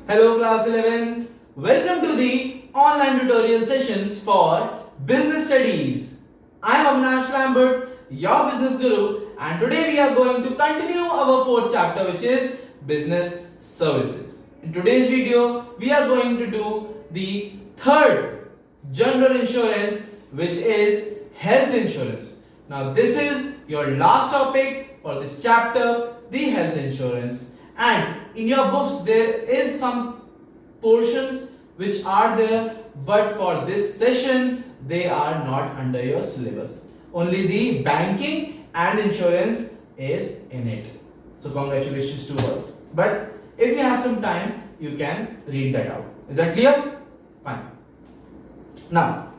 Hello class 11. Welcome to the online tutorial sessions for business studies. I am Avinash Lambert, your business guru, and today we are going to continue our fourth chapter, which is business services. In today's video, we are going to do the third general insurance, which is health insurance. Now this is your last topic for this chapter, the health insurance. And in your books there is some portions which are there, but for this session they are not under your syllabus. Only the banking and insurance is in it. So congratulations to all. But if you have some time, you can read that out. Is that clear? Fine. Now,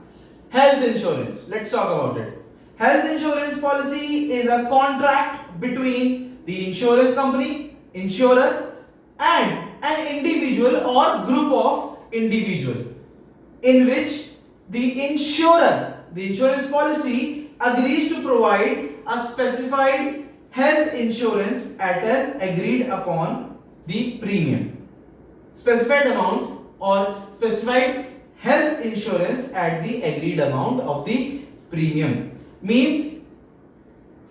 health insurance. Let's talk about it. Health insurance policy is a contract between the insurance company, insurer, and an individual or group of individual, in which the insurer, the insurance policy, agrees to provide a specified health insurance at an agreed upon the premium, specified amount or specified health insurance at the agreed amount of the premium. Means,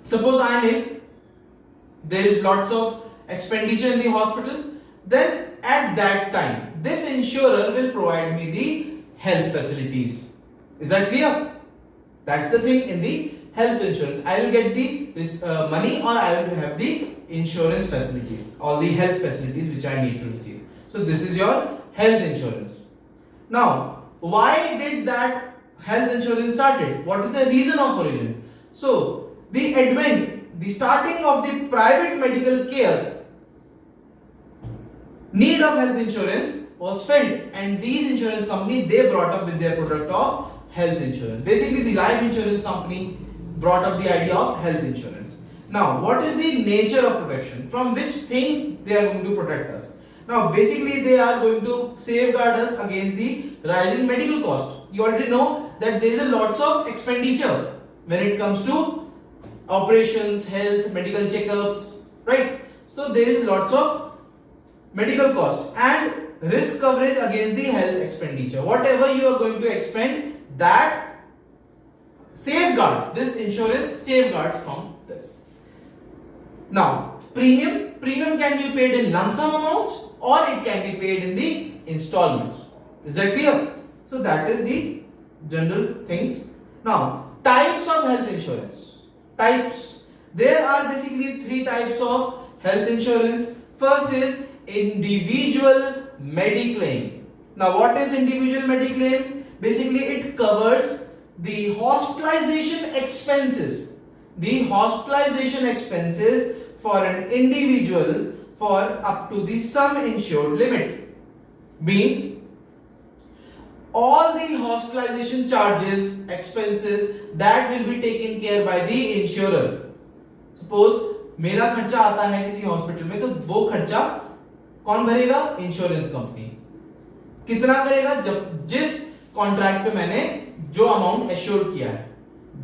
suppose I am ill, there is lots of expenditure in the hospital, then at that time this insurer will provide me the health facilities. Is that clear? That's the thing in the health insurance. I will get the money, or I will have the insurance facilities, all the health facilities which I need to receive. So this is your health insurance. Now, why did that health insurance started? What is the reason of origin? So the advent, the starting of the private medical care need of health insurance was felt, and these insurance companies, they brought up with their product of health insurance. Basically the life insurance company brought up the idea of health insurance. Now what is the nature of protection? From which things they are going to protect us? Now basically they are going to safeguard us against the rising medical cost. You already know that there is a lots of expenditure when it comes to operations, health, medical checkups, right? So there is lots of medical cost and risk coverage against the health expenditure. Whatever you are going to expend, that safeguards, this insurance safeguards from this. Now premium can be paid in lump sum amounts, or it can be paid in the installments. Is that clear? So that is the general things. Now types of health insurance. Types. There are basically three types of health insurance. First is individual mediclaim. Now what is individual mediclaim? Basically it covers the hospitalization expenses. The hospitalization expenses for an individual for up to the sum insured limit. Means all the hospitalization charges, expenses, that will be taken care by the insurer. Suppose मेरा खर्चा आता है किसी hospital में, तो वो खर्चा कौन भरेगा? Insurance company. कितना करेगा? जब जिस कॉन्ट्रैक्ट पे मैंने जो अमाउंट एश्योर किया है,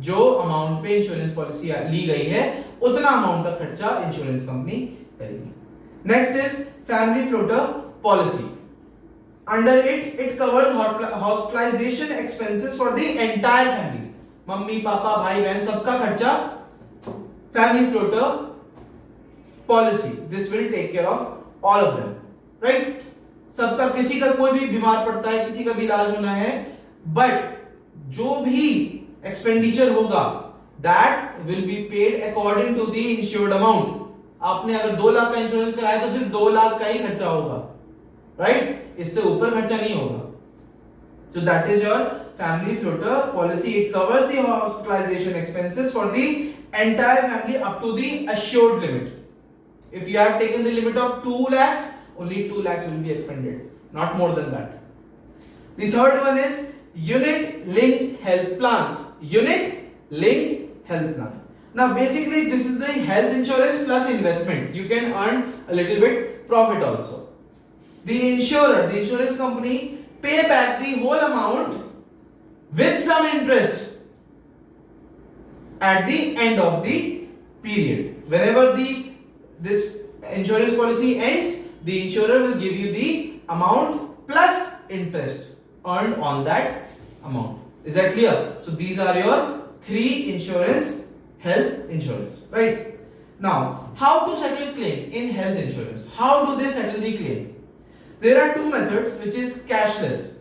जो अमाउंट पे इंश्योरेंस पॉलिसी ली गई है, उतना अमाउंट का खर्चा इंश्योरेंस कंपनी करेगी. Next is family floater policy. Under it covers hospitalization expenses for the entire family. Mummy papa भाई बहन सबका खर्चा. Family floater policy, this will take care of all of them, right? सबका, किसी का कोई भी बीमार पड़ता है, किसी का भी इलाज होना है, but जो भी expenditure होगा, that will be paid according to the insured amount. आपने अगर 2 लाख का इंश्योरेंस कराया तो सिर्फ 2 लाख का ही खर्चा होगा, right? इससे ऊपर खर्चा नहीं होगा. So that is your family floater policy. It covers the hospitalization expenses for the entire family up to the assured limit. If you have taken the limit of 2 lakhs, only 2 lakhs will be expended, not more than that. The third one is unit linked health plans. Unit linked health plans. Now basically this is the health insurance plus investment. You can earn a little bit profit also. The insurer, the insurance company, pay back the whole amount with some interest at the end of the period. Whenever this insurance policy ends, the insurer will give you the amount plus interest earned on that amount. Is that clear? So these are your 3 insurance, health insurance, right? Now, how to settle claim in health insurance? How do they settle the claim? There are 2 methods, which is cashless.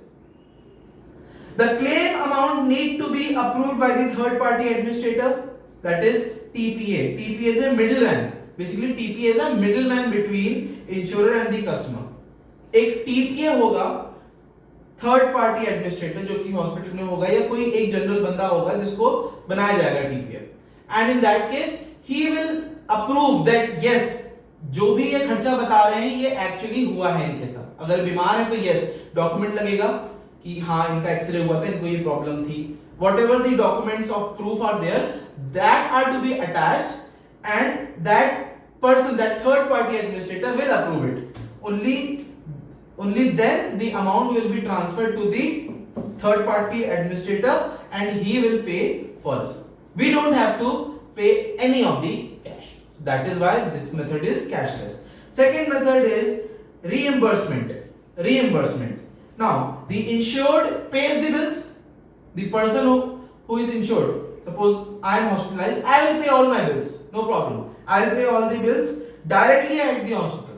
The claim amount need to be approved by the third party administrator, that is TPA. TPA is a middleman. Basically TPA is a middleman between insurer and the customer. एक TPA होगा, third party administrator, जो कि hospital में होगा या कोई एक general बंदा होगा जिसको बनाया जाएगा TPA. And in that case he will approve that yes, जो भी ये खर्चा बता रहे हैं ये एक्चुअली हुआ है इनके साथ. अगर बीमार है तो यस डॉक्यूमेंट लगेगा कि हाँ इनका एक्सरे हुआ था, इनको ये प्रॉब्लम थी. Whatever the documents of proof are there, that are to be attached, and that person, that third party administrator will approve it. Only then the amount will be transferred to the third party administrator and he will pay for us. We don't have to pay any of the cash. That is why this method is cashless. Second method is reimbursement. Now the insured pays the bills. The person who is insured, suppose I am hospitalized, I will pay all my bills, no problem. I will pay all the bills directly at the hospital,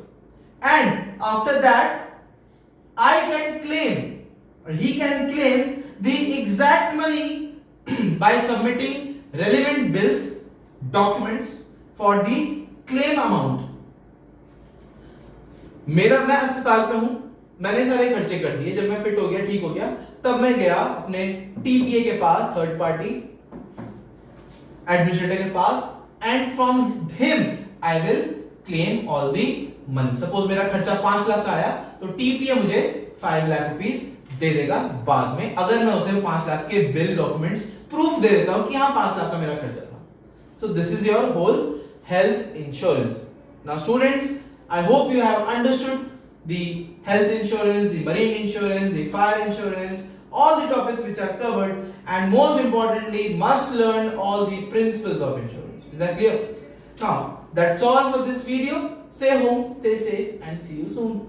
and after that I can claim, or he can claim the exact money by submitting relevant bills, documents for the claim amount. मैं अस्पताल पे हूं, मैंने सारे खर्चे कर दिए, जब मैं फिट हो गया, ठीक हो गया, तब मैं गया अपने टीपीए के पास, थर्ड पार्टी एडमिनिस्ट्रेटर के पास, and from him I will claim all the money. Suppose मेरा खर्चा 5 लाख का आया तो टीपीए मुझे 5 लाख रुपीस दे देगा बाद में, अगर मैं उसे 5 लाख के बिल डॉक्यूमेंट्स प्रूफ दे देता हूं कि हाँ 5 लाख का मेरा खर्चा था. So this is your whole health insurance. Now students, I hope you have understood the health insurance, the marine insurance, the fire insurance, all the topics which are covered, and most importantly must learn all the principles of insurance. Is that clear? Now that's all for this video. Stay home, stay safe, and see you soon.